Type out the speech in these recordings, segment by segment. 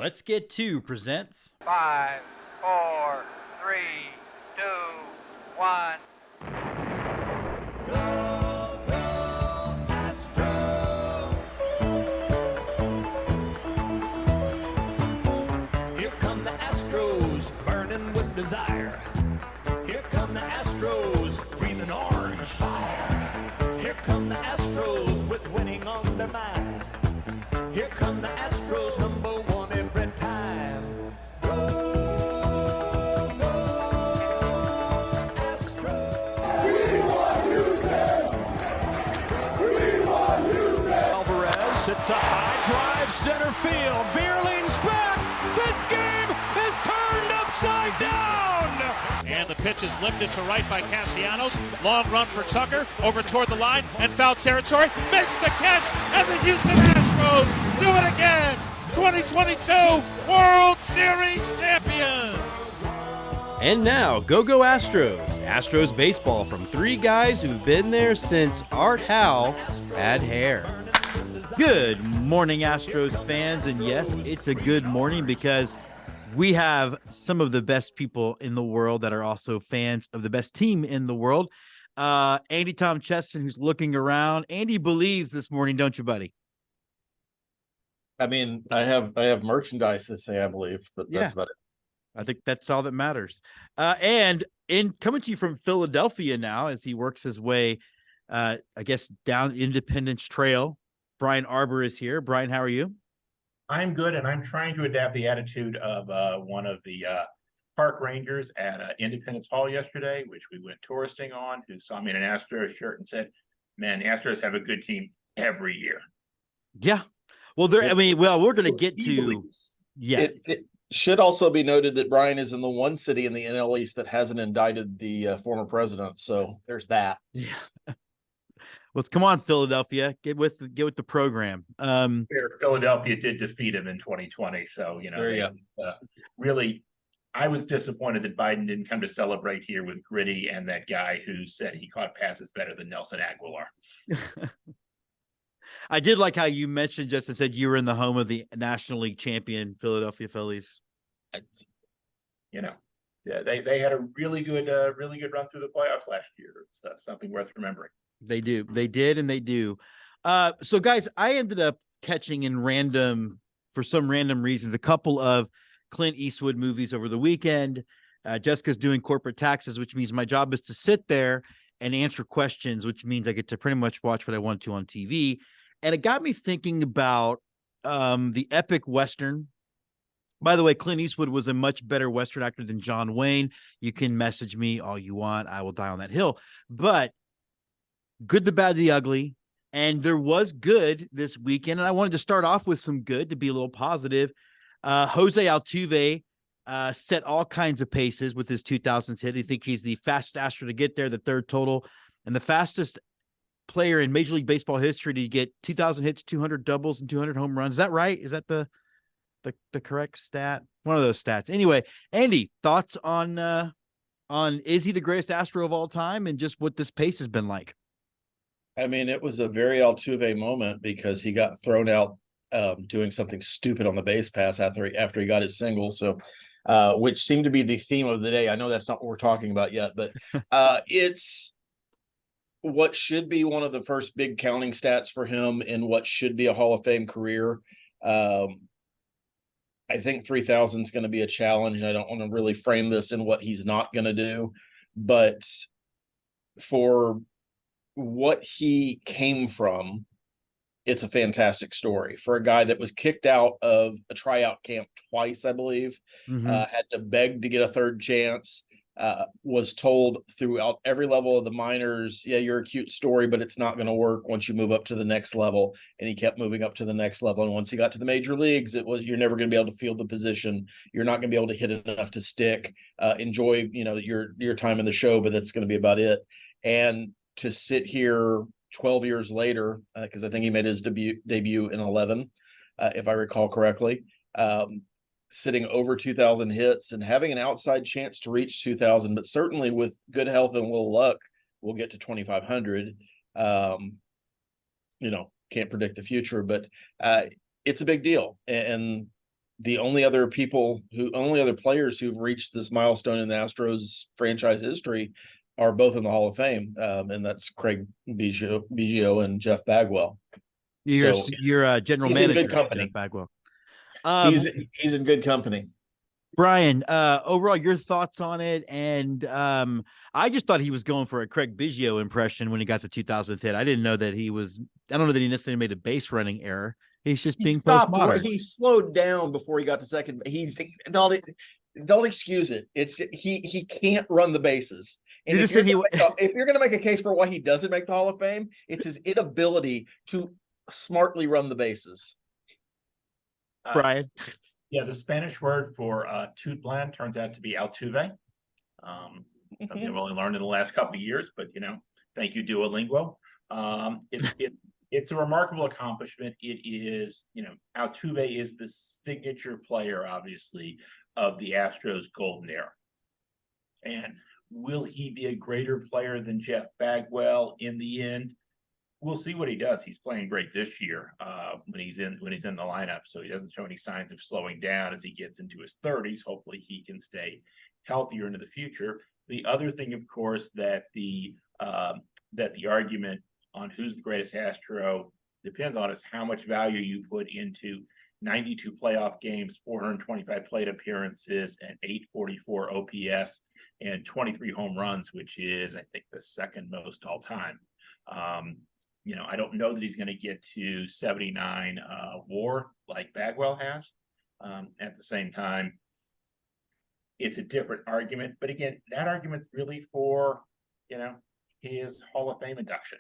Let's Get To presents 5, 4, 3, 2, 1. Here come the Astros, burning with desire. Here come the Astros, breathing orange fire. Here come the Astros, with winning on their mind. Here come the Astros, number one every time. Go, go, Astros. Alvarez hits a high drive, center field. Veerling's back. This game is turned upside down. And the pitch is lifted to right by Castellanos. Long run for Tucker over toward the line and foul territory. Makes the catch, and the Houston Astros do it again. 2022 World Series champions. And now, Go Astros. Astros baseball from three guys who've been there since Art Howe had hair. Good morning, Astros fans. And yes, it's a good morning because we have some of the best people in the world that are also fans of the best team in the world. Andy Tom Cheston, who's looking around. Andy believes this morning, don't you, buddy? I mean, I have merchandise to say, I believe, but that's about it. I think that's all that matters. And in coming to you from Philadelphia now, as he works his way, I guess, down Independence Trail, Brian Arbor is here. Brian, how are you? I'm good, and I'm trying to adapt the attitude of one of the park rangers at Independence Hall yesterday, which we went touristing on, who saw me in an Astros shirt and said, man, the Astros have a good team every year. Yeah. Well, we're going to get to, It should also be noted that Brian is in the one city in the NL East that hasn't indicted the former president. So there's that. Yeah. Well, come on, Philadelphia, get with the program. Philadelphia did defeat him in 2020. So, really, I was disappointed that Biden didn't come to celebrate here with Gritty and that guy who said he caught passes better than Nelson Aguilar. I did like how you mentioned, Justin said you were in the home of the National League champion Philadelphia Phillies. They had a really good run through the playoffs last year. It's something worth remembering. They do. They did, and they do. So, guys, I ended up catching for some random reasons, a couple of Clint Eastwood movies over the weekend. Jessica's doing corporate taxes, which means my job is to sit there and answer questions, which means I get to pretty much watch what I want to on TV. And it got me thinking about the epic Western. By the way, Clint Eastwood was a much better Western actor than John Wayne. You can message me all you want. I will die on that hill. But Good, the Bad, the Ugly. And there was good this weekend. And I wanted to start off with some good to be a little positive. Jose Altuve set all kinds of paces with his 2000s hit. I think he's the fastest Astro to get there, the third total, and the fastest player in Major League Baseball history to get 2,000 hits, 200 doubles, and 200 home runs. Is that right? Is that the correct stat? One of those stats. Anyway, Andy, thoughts on is he the greatest Astro of all time and just what this pace has been like? I mean, it was a very Altuve moment because he got thrown out doing something stupid on the base pass after he got his single. So, which seemed to be the theme of the day. I know that's not what we're talking about yet, but it's what should be one of the first big counting stats for him in what should be a Hall of Fame career. I think 3,000 is going to be a challenge. I don't want to really frame this in what he's not going to do, but for what he came from, it's a fantastic story for a guy that was kicked out of a tryout camp twice, I believe, had to beg to get a third chance, was told throughout every level of the minors, yeah, you're a cute story, but it's not going to work once you move up to the next level. And he kept moving up to the next level. And once he got to the major leagues, it was, you're never going to be able to field the position. You're not going to be able to hit enough to stick, enjoy, your time in the show, but that's going to be about it. And to sit here 12 years later, because I think he made his debut in 11, if I recall correctly, sitting over 2,000 hits and having an outside chance to reach 2,000, but certainly with good health and a little luck, we'll get to 2,500. Can't predict the future, but it's a big deal. And the only other players who've reached this milestone in the Astros franchise history are both in the Hall of Fame, and that's Craig Biggio and Jeff Bagwell. You're a general he's in manager, good company. Jeff Bagwell. He's in good company. Brian, overall, your thoughts on it? And I just thought he was going for a Craig Biggio impression when he got the 2000th hit. I didn't know that he was. I don't know that he necessarily made a base running error. He's just being postmodern. He slowed down before he got to second. Don't excuse it. It's he can't run the bases. And if you're going to make a case for why he doesn't make the Hall of Fame, it's his inability to smartly run the bases. Brian. Yeah, the Spanish word for toot bland turns out to be Altuve. Something I've only learned in the last couple of years, but thank you, Duolingo. It's a remarkable accomplishment. It is, Altuve is the signature player, obviously, of the Astros golden era. And will he be a greater player than Jeff Bagwell in the end? We'll see what he does. He's playing great this year when he's in the lineup. So he doesn't show any signs of slowing down as he gets into his 30s. Hopefully he can stay healthier into the future. The other thing, of course, that the argument on who's the greatest Astro depends on is how much value you put into 92 playoff games, 425 plate appearances, and 844 OPS, and 23 home runs, which is, I think, the second most all time. I don't know that he's going to get to 79 WAR like Bagwell has. At the same time, it's a different argument. But again, that argument's really for, his Hall of Fame induction.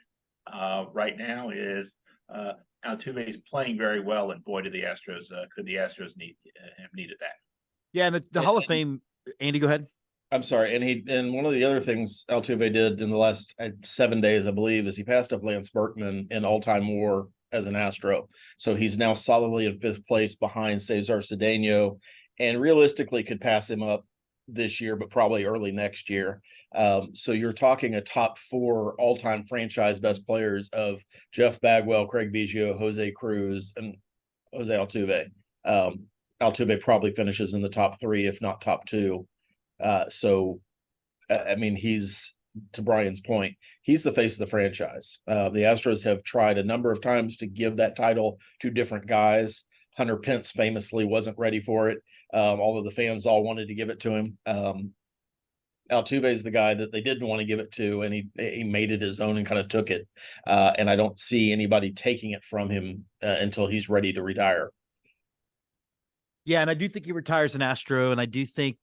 Right now is Altuve is playing very well, and boy, could the Astros have needed that. Yeah, and the Hall of Fame. Andy, go ahead. I'm sorry, and one of the other things Altuve did in the last 7 days, I believe, is he passed up Lance Berkman in all-time WAR as an Astro. So he's now solidly in 5th place behind Cesar Cedeno, and realistically could pass him up this year, but probably early next year. So you're talking a top 4 all-time franchise best players of Jeff Bagwell, Craig Biggio, Jose Cruz, and Jose Altuve. Altuve probably finishes in the top 3, if not top 2. He's, to Brian's point, he's the face of the franchise. The Astros have tried a number of times to give that title to different guys. Hunter Pence famously wasn't ready for it, although the fans all wanted to give it to him. Altuve is the guy that they didn't want to give it to, and he made it his own and kind of took it. And I don't see anybody taking it from him until he's ready to retire. Yeah, and I do think he retires an Astro, and I do think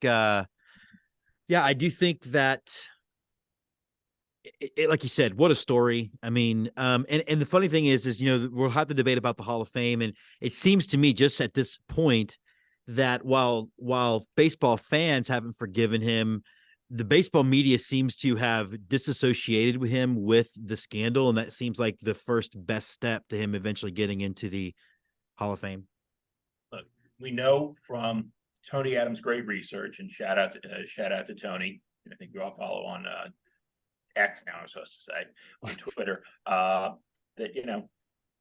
I do think that, like you said, what a story. I mean, and the funny thing is we'll have the debate about the Hall of Fame, and it seems to me just at this point that while baseball fans haven't forgiven him, the baseball media seems to have disassociated with him with the scandal, and that seems like the first best step to him eventually getting into the Hall of Fame. Look, we know from Tony Adams' great research, and shout out to Tony. I think we all follow on X now, I'm supposed to say, on Twitter. That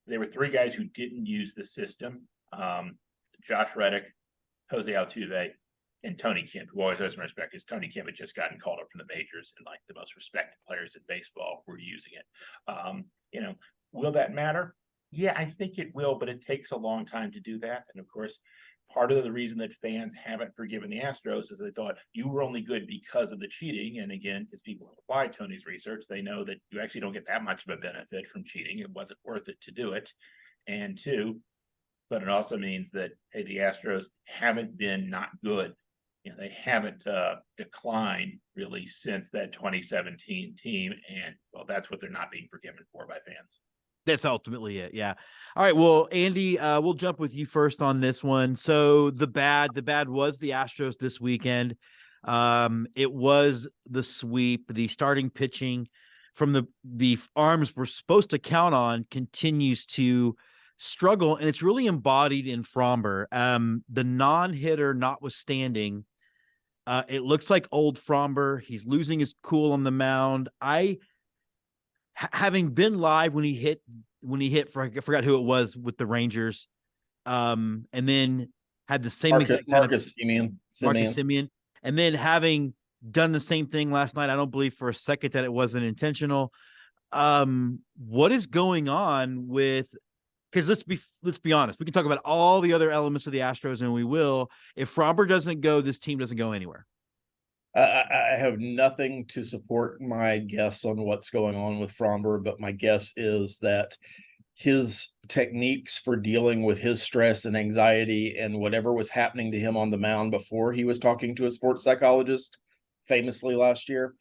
there were 3 guys who didn't use the system: Josh Reddick, Jose Altuve, and Tony Kim, who always has my respect, because Tony Kim had just gotten called up from the majors, and like the most respected players in baseball were using it. Will that matter? Yeah, I think it will, but it takes a long time to do that. And of course, part of the reason that fans haven't forgiven the Astros is they thought you were only good because of the cheating. And again, because people apply Tony's research, they know that you actually don't get that much of a benefit from cheating. It wasn't worth it to do it. And 2, but it also means that, hey, the Astros haven't been not good. They haven't declined really since that 2017 team. And well, that's what they're not being forgiven for by fans. That's ultimately it. Yeah. All right. Well, Andy, we'll jump with you first on this one. So the bad was the Astros this weekend. It was the sweep. The starting pitching from the arms we're supposed to count on continues to struggle, and it's really embodied in Framber. The non-hitter notwithstanding, it looks like old Framber. He's losing his cool on the mound. Having been live when he hit, I forgot who it was with the Rangers. And then had the same exact kind of Marcus Simeon. Marcus Simeon, and then having done the same thing last night, I don't believe for a second that it wasn't intentional. What is going on with? Because let's be honest, we can talk about all the other elements of the Astros, and we will. If Framber doesn't go, this team doesn't go anywhere. I have nothing to support my guess on what's going on with Framber, but my guess is that his techniques for dealing with his stress and anxiety and whatever was happening to him on the mound before he was talking to a sports psychologist famously last year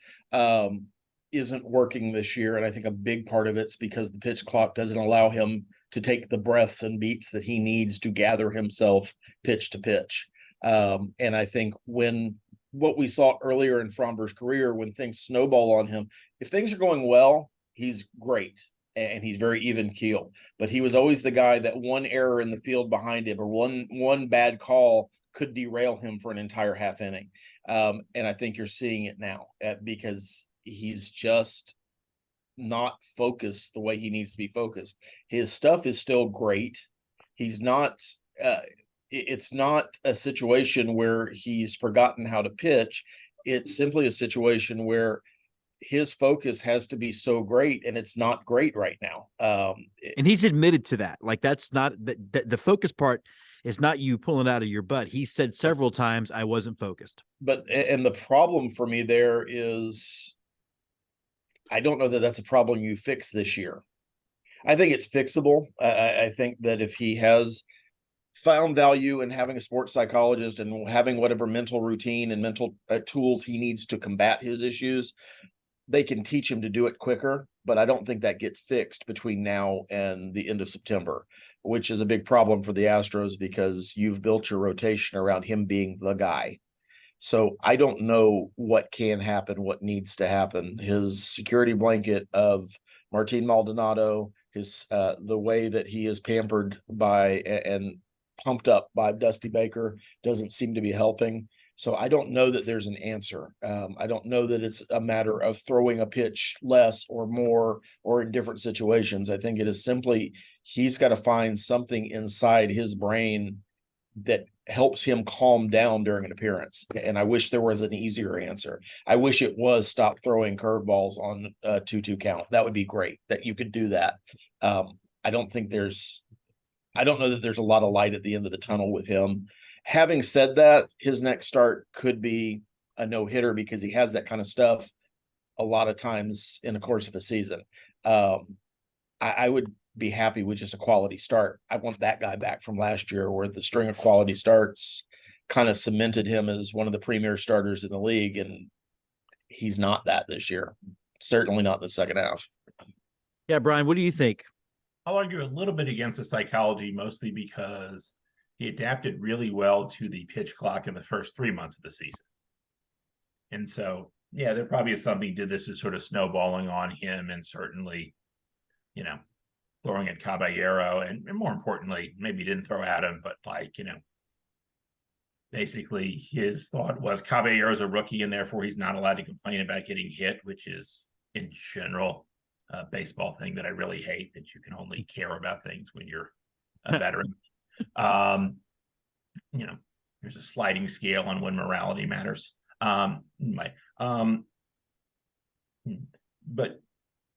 isn't working this year. And I think a big part of it's because the pitch clock doesn't allow him to take the breaths and beats that he needs to gather himself pitch to pitch. And I think what we saw earlier in Framber's career, when things snowball on him, if things are going well, he's great and he's very even keel. But he was always the guy that one error in the field behind him or one bad call could derail him for an entire half inning. And I think you're seeing it now because he's just not focused the way he needs to be focused. His stuff is still great. He's not it's not a situation where he's forgotten how to pitch. It's simply a situation where his focus has to be so great, and it's not great right now. And he's admitted to that. Like, that's not the focus part is not you pulling out of your butt. He said several times, I wasn't focused. And the problem for me there is, I don't know that that's a problem you fix this year. I think it's fixable. I think that if he has found value in having a sports psychologist and having whatever mental routine and mental tools he needs to combat his issues, they can teach him to do it quicker. But I don't think that gets fixed between now and the end of September, which is a big problem for the Astros because you've built your rotation around him being the guy. So I don't know what can happen, what needs to happen. His security blanket of Martin Maldonado, his the way that he is pampered by and pumped up by Dusty Baker doesn't seem to be helping. So I don't know that there's an answer. I don't know that it's a matter of throwing a pitch less or more or in different situations. I think it is simply he's got to find something inside his brain that helps him calm down during an appearance. And I wish there was an easier answer. I wish it was stop throwing curveballs on a 2-2 count. That would be great that you could do that. I don't know that there's a lot of light at the end of the tunnel with him. Having said that, his next start could be a no-hitter because he has that kind of stuff a lot of times in the course of a season. I would be happy with just a quality start. I want that guy back from last year where the string of quality starts kind of cemented him as one of the premier starters in the league, and he's not that this year. Certainly not in the second half. Yeah, Brian, what do you think? I'll argue a little bit against the psychology, mostly because he adapted really well to the pitch clock in the first 3 months of the season. And so, yeah, there probably is something to this is sort of snowballing on him, and certainly, throwing at Caballero, and more importantly, maybe he didn't throw at him, but basically his thought was Caballero's a rookie and therefore he's not allowed to complain about getting hit, which is in general a baseball thing that I really hate, that you can only care about things when you're a veteran. There's a sliding scale on when morality matters. But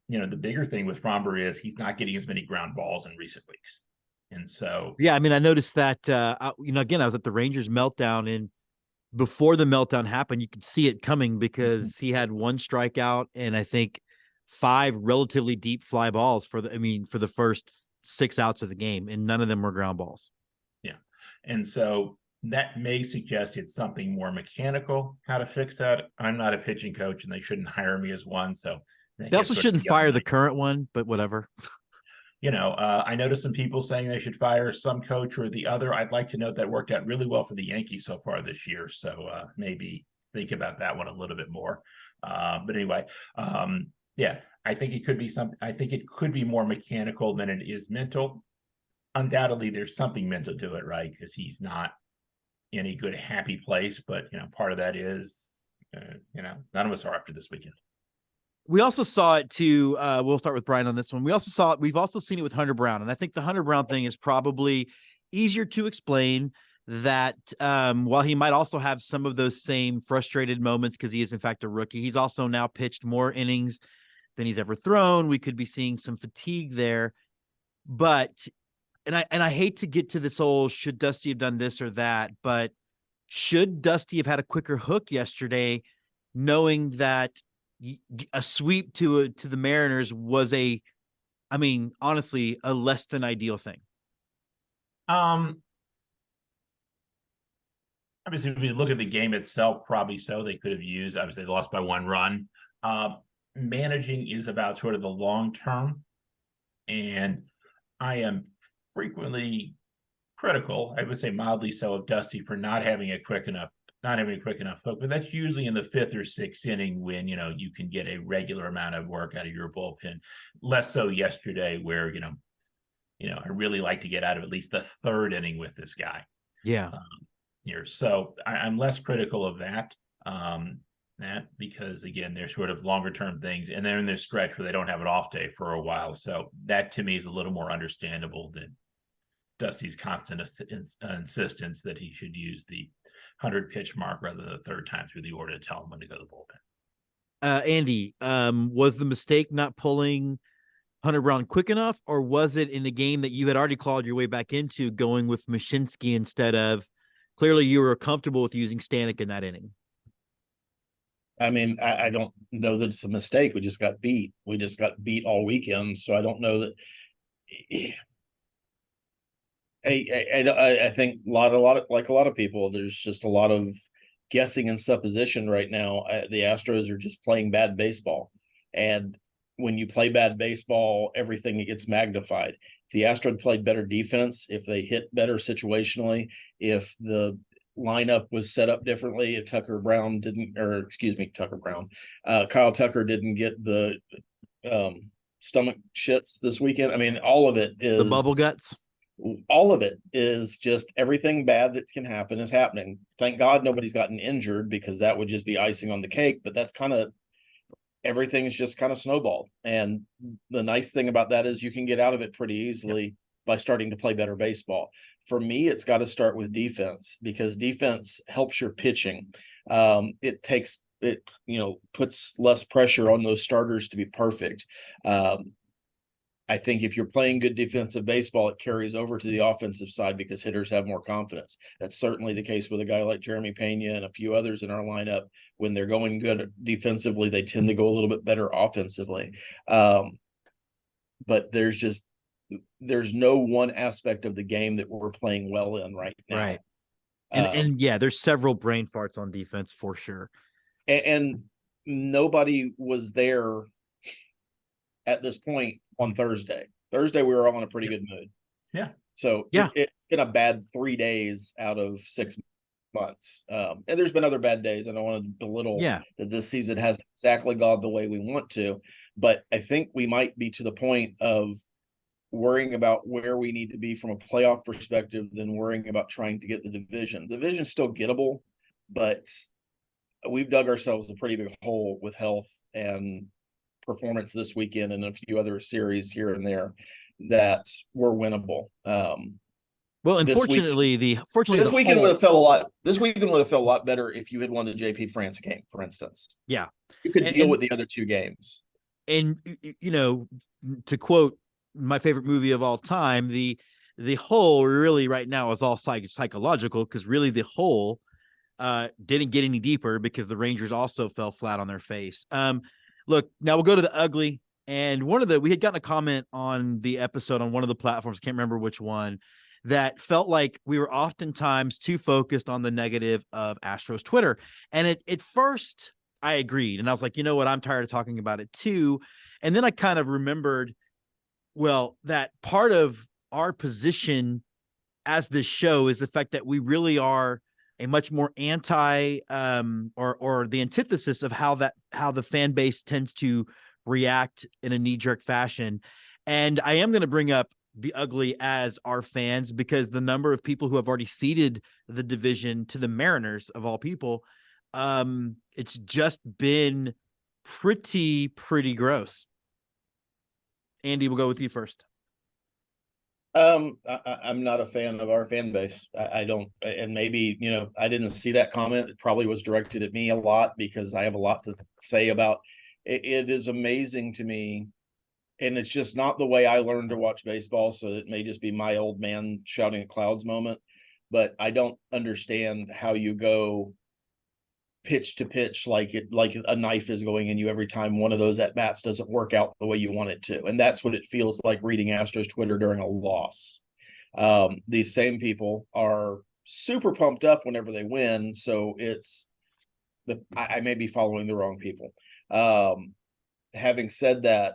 the bigger thing with Framber is he's not getting as many ground balls in recent weeks. And so, yeah, I mean, I noticed that, again, I was at the Rangers meltdown, and before the meltdown happened, you could see it coming because he had one strikeout and I think 5 relatively deep fly balls for the first 6 outs of the game, and none of them were ground balls. Yeah. And so that may suggest it's something more mechanical, how to fix that. I'm not a pitching coach and they shouldn't hire me as one. So they also shouldn't fire the current one, but whatever. I noticed some people saying they should fire some coach or the other. I'd like to note that worked out really well for the Yankees so far this year. So maybe think about that one a little bit more. But anyway, I think it could be I think it could be more mechanical than it is mental. Undoubtedly, there's something mental to it, right? Because he's not in a good, happy place. But, part of that is, none of us are after this weekend. We also saw it too. We'll start with Brian on this one. We've also seen it with Hunter Brown. And I think the Hunter Brown thing is probably easier to explain that while he might also have some of those same frustrated moments because he is in fact a rookie, he's also now pitched more innings than he's ever thrown. We could be seeing some fatigue there, but and I hate to get to this whole should Dusty have done this or that, but should Dusty have had a quicker hook yesterday, knowing that a sweep to the Mariners was honestly, a less than ideal thing. Obviously, if we look at the game itself, probably so. They could have used, obviously, they lost by 1 run. Managing is about sort of the long term. And I am frequently critical, I would say mildly so, of Dusty for not having a quick enough hook. But that's usually in the 5th or 6th inning when, you can get a regular amount of work out of your bullpen. Less so yesterday where, I really like to get out of at least the 3rd inning with this guy. Yeah. Here. So I'm less critical of that. Because again, they're sort of longer term things, and they're in this stretch where they don't have an off day for a while. So that to me is a little more understandable than Dusty's constant insistence that he should use the 100 pitch mark rather than the 3rd time through the order to tell him when to go to the bullpen. Andy, was the mistake not pulling Hunter Brown quick enough, or was it in the game that you had already clawed your way back into going with Mashinsky instead of? Clearly, you were comfortable with using Stanek in that inning. I mean, I don't know that it's a mistake. We just got beat. We just got beat all weekend. So I don't know that. I think a lot of like a lot of people, there's just a lot of guessing and supposition right now. The Astros are just playing bad baseball, and when you play bad baseball, everything gets magnified. If the Astros played better defense, if they hit better situationally, if the lineup was set up differently, if Kyle Tucker didn't get the stomach shits this weekend. I mean, all of it is the bubble guts. All of it is just everything bad that can happen is happening. Thank God nobody's gotten injured, because that would just be icing on the cake. But that's kind of, everything's just kind of snowballed. And the nice thing about that is you can get out of it pretty easily by starting to play better baseball. For me, it's got to start with defense, because defense helps your pitching. It puts less pressure on those starters to be perfect. I think if you're playing good defensive baseball, it carries over to the offensive side because hitters have more confidence. That's certainly the case with a guy like Jeremy Pena and a few others in our lineup. When they're going good defensively, they tend to go a little bit better offensively. But there's no one aspect of the game that we're playing well in right now. Right. And yeah, there's several brain farts on defense for sure. And nobody was there at this point on Thursday. We were all in a pretty good mood. Yeah. So it's been a bad 3 days out of 6 months. And there's been other bad days. I don't want to belittle that this season hasn't exactly gone the way we want to, but I think we might be to the point of worrying about where we need to be from a playoff perspective than worrying about trying to get the division. The division's still gettable, but we've dug ourselves a pretty big hole with health and performance this weekend and a few other series here and there that were winnable. Well, unfortunately, this weekend would have felt a lot. This weekend would have felt a lot better if you had won the JP France game, for instance. Yeah, you could deal with the other 2 games. And to quote my favorite movie of all time, the hole really right now is all psychological, because really the hole didn't get any deeper because the Rangers also fell flat on their face. Look, now we'll go to the ugly. And we had gotten a comment on the episode on one of the platforms, I can't remember which one, that felt like we were oftentimes too focused on the negative of Astros Twitter. And at first I agreed. And I was like, you know what? I'm tired of talking about it too. And then I kind of remembered, well, that part of our position as this show is the fact that we really are a much more anti or the antithesis of how the fan base tends to react in a knee-jerk fashion. And I am going to bring up the ugly as our fans, because the number of people who have already ceded the division to the Mariners of all people, it's just been pretty gross. Andy, we'll go with you first. I'm not a fan of our fan base. I don't, and maybe, I didn't see that comment. It probably was directed at me a lot because I have a lot to say about it. It is amazing to me, and it's just not the way I learned to watch baseball. So it may just be my old man shouting at clouds moment, but I don't understand how you go pitch to pitch like a knife is going in you every time one of those at bats doesn't work out the way you want it to. And that's what it feels like reading Astros Twitter during a loss. These same people are super pumped up whenever they win. So I may be following the wrong people. Having said that,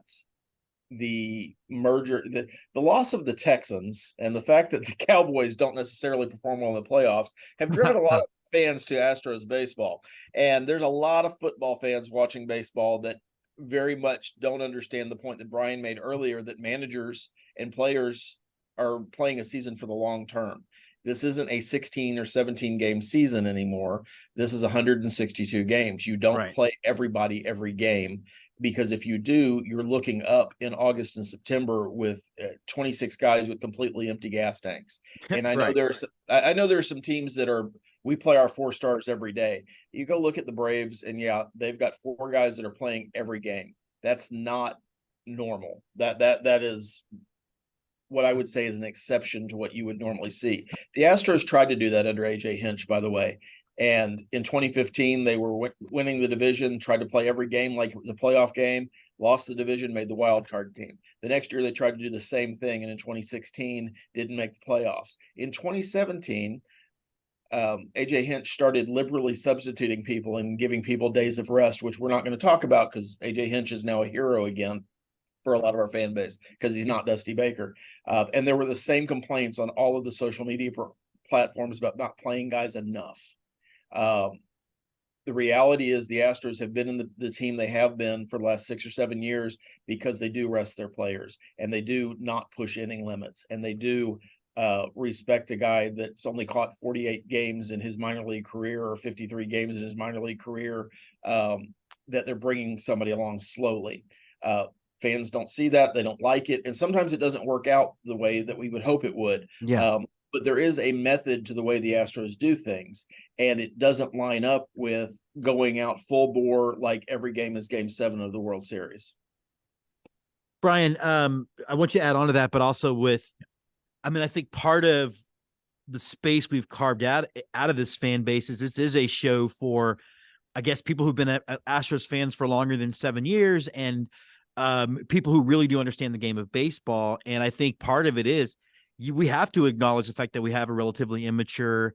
the merger, the loss of the Texans and the fact that the Cowboys don't necessarily perform well in the playoffs have driven a lot of fans to Astros baseball. And there's a lot of football fans watching baseball that very much don't understand the point that Brian made earlier, that managers and players are playing a season for the long term. This isn't a 16 or 17 game season anymore. This is 162 games. You don't play everybody every game, because if you do, you're looking up in August and September with 26 guys with completely empty gas tanks. And I know I know there are some teams that we play our 4 stars every day. You go look at the Braves, and they've got 4 guys that are playing every game. That's not normal. That is what I would say is an exception to what you would normally see. The Astros tried to do that under AJ Hinch, by the way. And in 2015, they were winning the division, tried to play every game like it was a playoff game, lost the division, made the wild card team. The next year, they tried to do the same thing. And in 2016, didn't make the playoffs. In 2017, AJ Hinch started liberally substituting people and giving people days of rest, which we're not going to talk about because AJ Hinch is now a hero again for a lot of our fan base because he's not Dusty Baker. And there were the same complaints on all of the social media platforms about not playing guys enough. The reality is the Astros have been in the team they have been for the last 6 or 7 years because they do rest their players, and they do not push inning limits, and they do respect a guy that's only caught 48 games in his minor league career or 53 games in his minor league career, that they're bringing somebody along slowly. Fans don't see that. They don't like it. And sometimes it doesn't work out the way that we would hope it would. Yeah. But there is a method to the way the Astros do things, and it doesn't line up with going out full bore like every game is Game 7 of the World Series. Brian, I want you to add on to that, but also I think part of the space we've carved out of this fan base is this is a show for, I guess, people who've been Astros fans for longer than 7 years, and people who really do understand the game of baseball. And I think part of it is we have to acknowledge the fact that we have a relatively immature,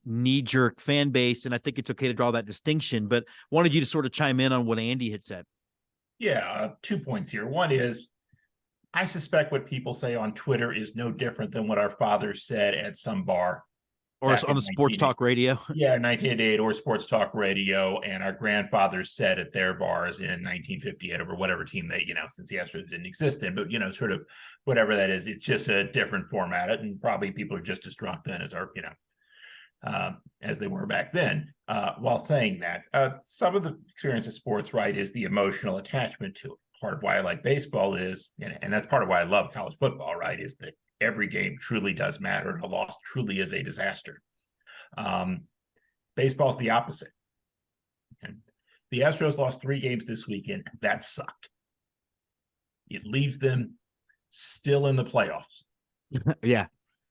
knee-jerk fan base. And I think it's okay to draw that distinction, but wanted you to sort of chime in on what Andy had said. Yeah, 2 points here. One is, I suspect what people say on Twitter is no different than what our fathers said at some bar. Or on a sports talk radio. Yeah, 1988 or sports talk radio. And our grandfathers said at their bars in 1958 over whatever team they, since the Astros didn't exist then, but, sort of whatever that is, it's just a different format. And probably people are just as drunk then as as they were back then. While saying that, some of the experience of sports, right, is the emotional attachment to it. Part of why I like baseball is, and that's part of why I love college football, right, is that every game truly does matter, and a loss truly is a disaster. Baseball's the opposite. Okay? The Astros lost 3 games this weekend. That sucked. It leaves them still in the playoffs. Yeah.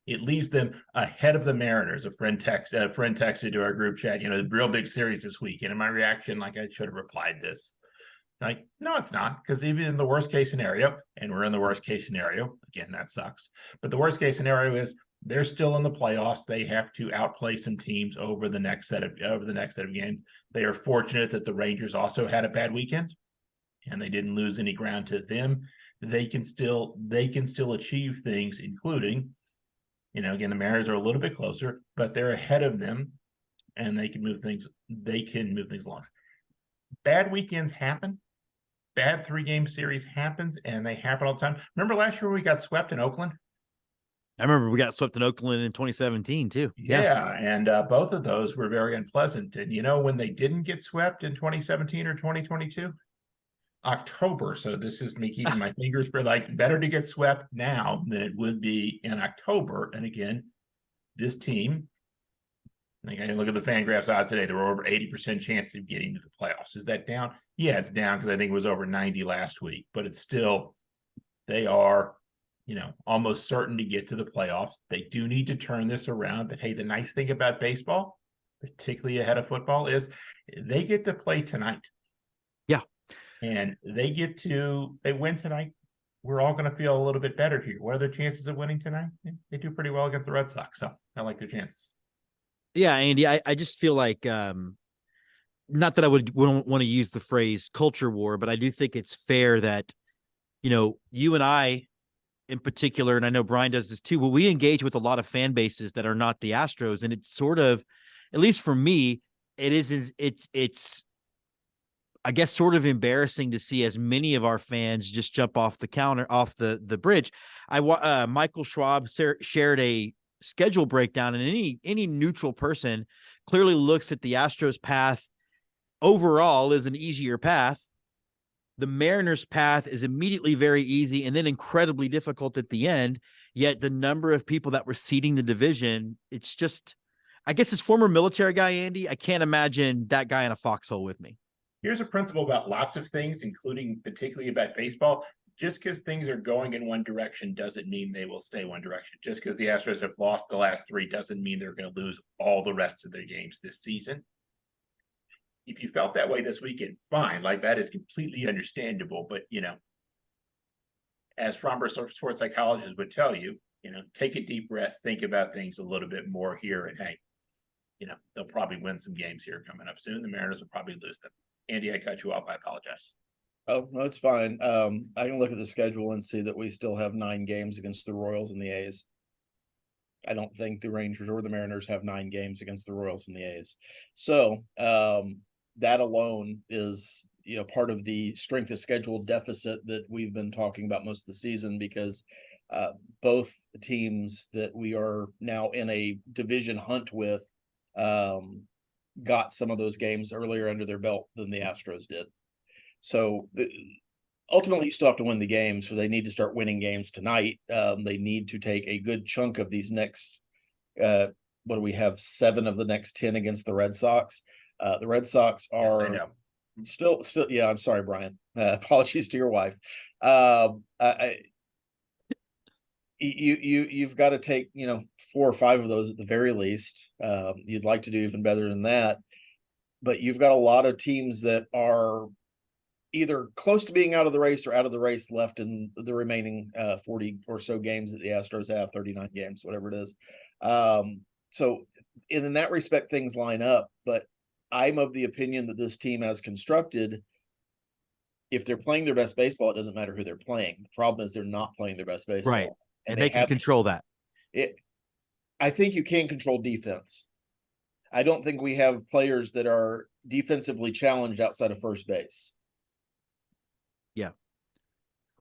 It leaves them ahead of the Mariners. A friend texted to our group chat, the real big series this weekend. And my reaction, I should have replied this. No, it's not, because even in the worst case scenario, and we're in the worst case scenario, again, that sucks. But the worst case scenario is they're still in the playoffs. They have to outplay some teams over the next set of games. They are fortunate that the Rangers also had a bad weekend, and they didn't lose any ground to them. They can still achieve things, including, again, the Mariners are a little bit closer, but they're ahead of them, and they can move things along. Bad weekends happen. Bad 3-game series happens, and they happen all the time. Remember last year when we got swept in Oakland? I remember we got swept in Oakland in 2017 too. Yeah, and both of those were very unpleasant. And when they didn't get swept in 2017 or 2022? October. So this is me keeping my fingers for like better to get swept now than it would be in October. And again, this team, like I look at the Fangraphs odds today, there were over 80% chance of getting to the playoffs. Is that down? Yeah, it's down because I think it was over 90 last week, but it's still, they are, almost certain to get to the playoffs. They do need to turn this around. But hey, the nice thing about baseball, particularly ahead of football, is they get to play tonight. Yeah. And they win tonight. We're all going to feel a little bit better here. What are their chances of winning tonight? They do pretty well against the Red Sox. So I like their chances. Yeah, Andy, I just feel like, not that I wouldn't want to use the phrase culture war, but I do think it's fair that, you and I in particular, and I know Brian does this too, but we engage with a lot of fan bases that are not the Astros. And it's sort of, at least for me, it's I guess sort of embarrassing to see as many of our fans just jump off the bridge. Michael Schwab shared a schedule breakdown, and any neutral person clearly looks at the Astros path overall as an easier path. The Mariners path is immediately very easy and then incredibly difficult at the end. Yet the number of people that were seeding the division, it's just, I guess as former military guy, Andy, I can't imagine that guy in a foxhole with me. Here's a principle about lots of things, including particularly about baseball. Just because things are going in one direction doesn't mean they will stay one direction. Just because the Astros have lost the last 3 doesn't mean they're going to lose all the rest of their games this season. If you felt that way this weekend, fine. Like, that is completely understandable. But, as Framber sports psychologists would tell you, take a deep breath, think about things a little bit more here. And hey, they'll probably win some games here coming up soon. The Mariners will probably lose them. Andy, I cut you off. I apologize. Oh, no, it's fine. I can look at the schedule and see that we still have 9 games against the Royals and the A's. I don't think the Rangers or the Mariners have 9 games against the Royals and the A's. So that alone is, part of the strength of schedule deficit that we've been talking about most of the season, because both teams that we are now in a division hunt with got some of those games earlier under their belt than the Astros did. So ultimately, you still have to win the games, so they need to start winning games tonight. They need to take a good chunk of these next, what do we have, 7 of the next 10 against the Red Sox. The Red Sox are still, yeah, I'm sorry, Brian. Apologies to your wife. You've got to take 4 or 5 of those at the very least. You'd like to do even better than that, but you've got a lot of teams that are either close to being out of the race or out of the race left in the remaining 40 or so games that the Astros have, 39 games, whatever it is. So in that respect, things line up, but I'm of the opinion that this team has constructed, if they're playing their best baseball, it doesn't matter who they're playing. The problem is they're not playing their best baseball. Right. And they can control that. I think you can control defense. I don't think we have players that are defensively challenged outside of first base. Yeah.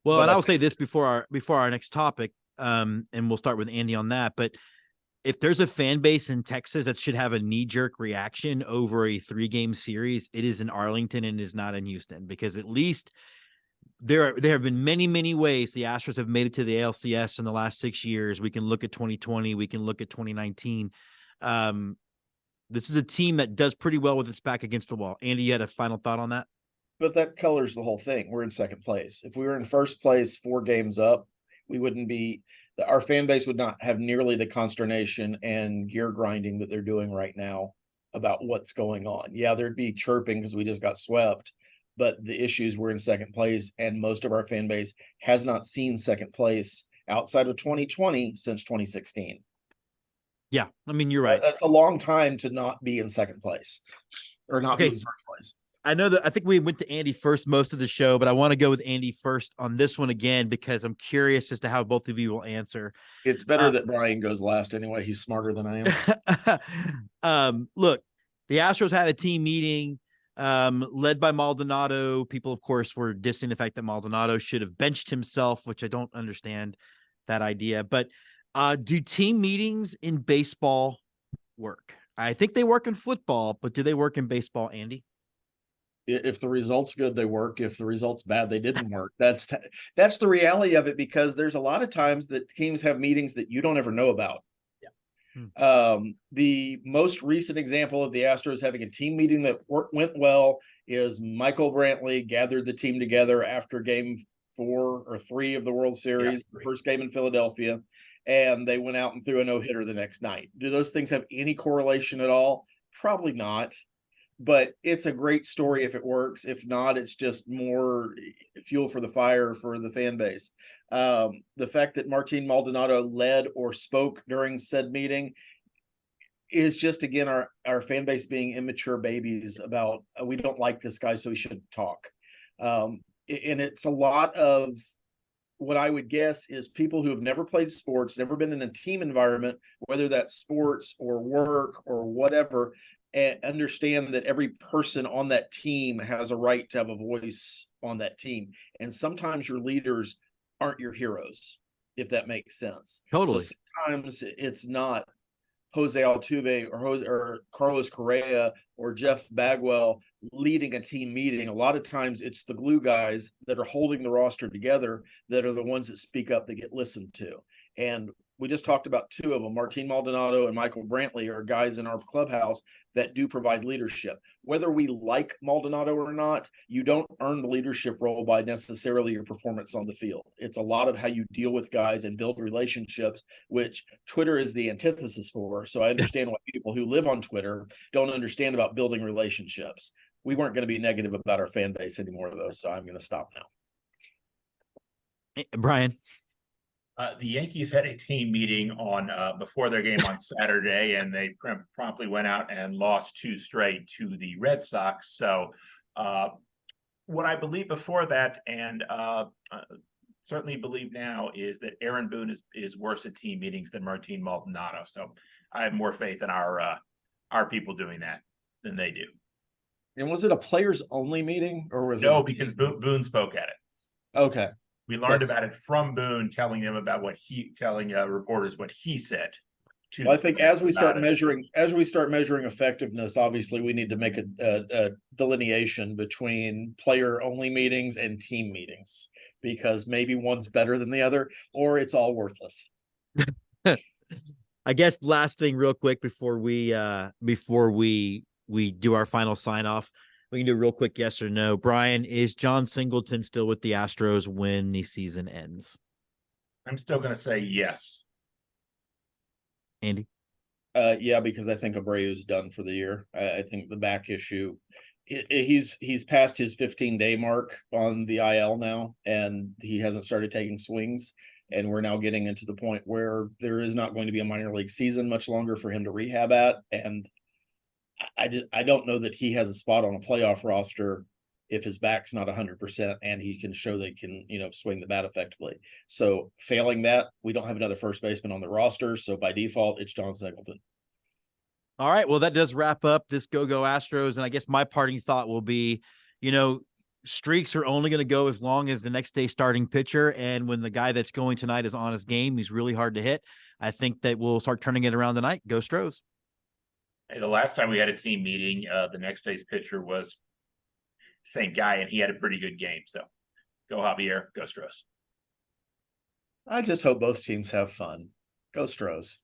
Well, and I'll say this before our next topic, and we'll start with Andy on that. But if there's a fan base in Texas that should have a knee-jerk reaction over a 3-game series, it is in Arlington and is not in Houston, because at least there have been many, many ways the Astros have made it to the ALCS in the last 6 years. We can look at 2020. We can look at 2019. This is a team that does pretty well with its back against the wall. Andy, you had a final thought on that? But that colors the whole thing. We're in second place. If we were in first place 4 games up, we wouldn't be, our fan base would not have nearly the consternation and gear grinding that they're doing right now about what's going on. Yeah, there'd be chirping because we just got swept, but the issues we're in second place, and most of our fan base has not seen second place outside of 2020 since 2016. Yeah, I mean, you're right. That's a long time to not be in second place or not be in first place. I know that I think we went to Andy first most of the show, but I want to go with Andy first on this one again, because I'm curious as to how both of you will answer. It's better that Brian goes last anyway. He's smarter than I am. Look, the Astros had a team meeting led by Maldonado. People, of course, were dissing the fact that Maldonado should have benched himself, which I don't understand that idea. But do team meetings in baseball work? I think they work in football, but do they work in baseball, Andy? If the result's good, they work. If the result's bad, they didn't work. That's the reality of it, because there's a lot of times that teams have meetings that you don't ever know about. The most recent example of the Astros having a team meeting that went well is Michael Brantley gathered the team together after game 4 or 3 of the World Series, the first game in Philadelphia, and they went out and threw a no-hitter the next night. Do those things have any correlation at all? Probably not. But it's a great story if it works. If not, it's just more fuel for the fire for the fan base. The fact that Martin Maldonado led or spoke during said meeting is just, again, our fan base being immature babies about, we don't like this guy, so he shouldn't talk. And it's a lot of what I would guess is people who have never played sports, never been in a team environment, whether that's sports or work or whatever, and understand that every person on that team has a right to have a voice on that team. And sometimes your leaders aren't your heroes, if that makes sense. Totally. So sometimes it's not Jose Altuve or Carlos Correa or Jeff Bagwell leading a team meeting. A lot of times it's the glue guys that are holding the roster together that are the ones that speak up, that get listened to. And we just talked about 2 of them. Martin Maldonado and Michael Brantley are guys in our clubhouse that do provide leadership. Whether we like Maldonado or not, you don't earn the leadership role by necessarily your performance on the field. It's a lot of how you deal with guys and build relationships, which Twitter is the antithesis for. So I understand why people who live on Twitter don't understand about building relationships. We weren't going to be negative about our fan base anymore, though, so I'm going to stop now. Brian. The Yankees had a team meeting on before their game on Saturday, and they promptly went out and lost 2 straight to the Red Sox. So what I believe before that, and certainly believe now, is that Aaron Boone is worse at team meetings than Martin Maldonado. So I have more faith in our people doing that than they do. And was it a players only meeting, or was No, it? because Boone spoke at it. Okay. We learned about it from Boone, telling them about telling reporters what he said. Well, I think as we start measuring effectiveness, obviously we need to make a delineation between player only meetings and team meetings, because maybe one's better than the other, or it's all worthless. I guess last thing real quick before we do our final sign off. We can do a real quick yes or no. Brian, is John Singleton still with the Astros when the season ends? I'm still going to say yes. Andy? Yeah, because I think Abreu's done for the year. I think the back issue, he's past his 15-day mark on the IL now, and he hasn't started taking swings. And we're now getting into the point where there is not going to be a minor league season much longer for him to rehab at. And I don't know that he has a spot on a playoff roster if his back's not 100% and he can show they can, swing the bat effectively. So failing that, we don't have another first baseman on the roster. So by default, it's John Singleton. All right. Well, that does wrap up this Go Astros. And I guess my parting thought will be, streaks are only going to go as long as the next day starting pitcher. And when the guy that's going tonight is on his game, he's really hard to hit. I think that we'll start turning it around tonight. Go Astros. The last time we had a team meeting, the next day's pitcher was same guy, and he had a pretty good game. So go Javier, go Astros. I just hope both teams have fun. Go Astros.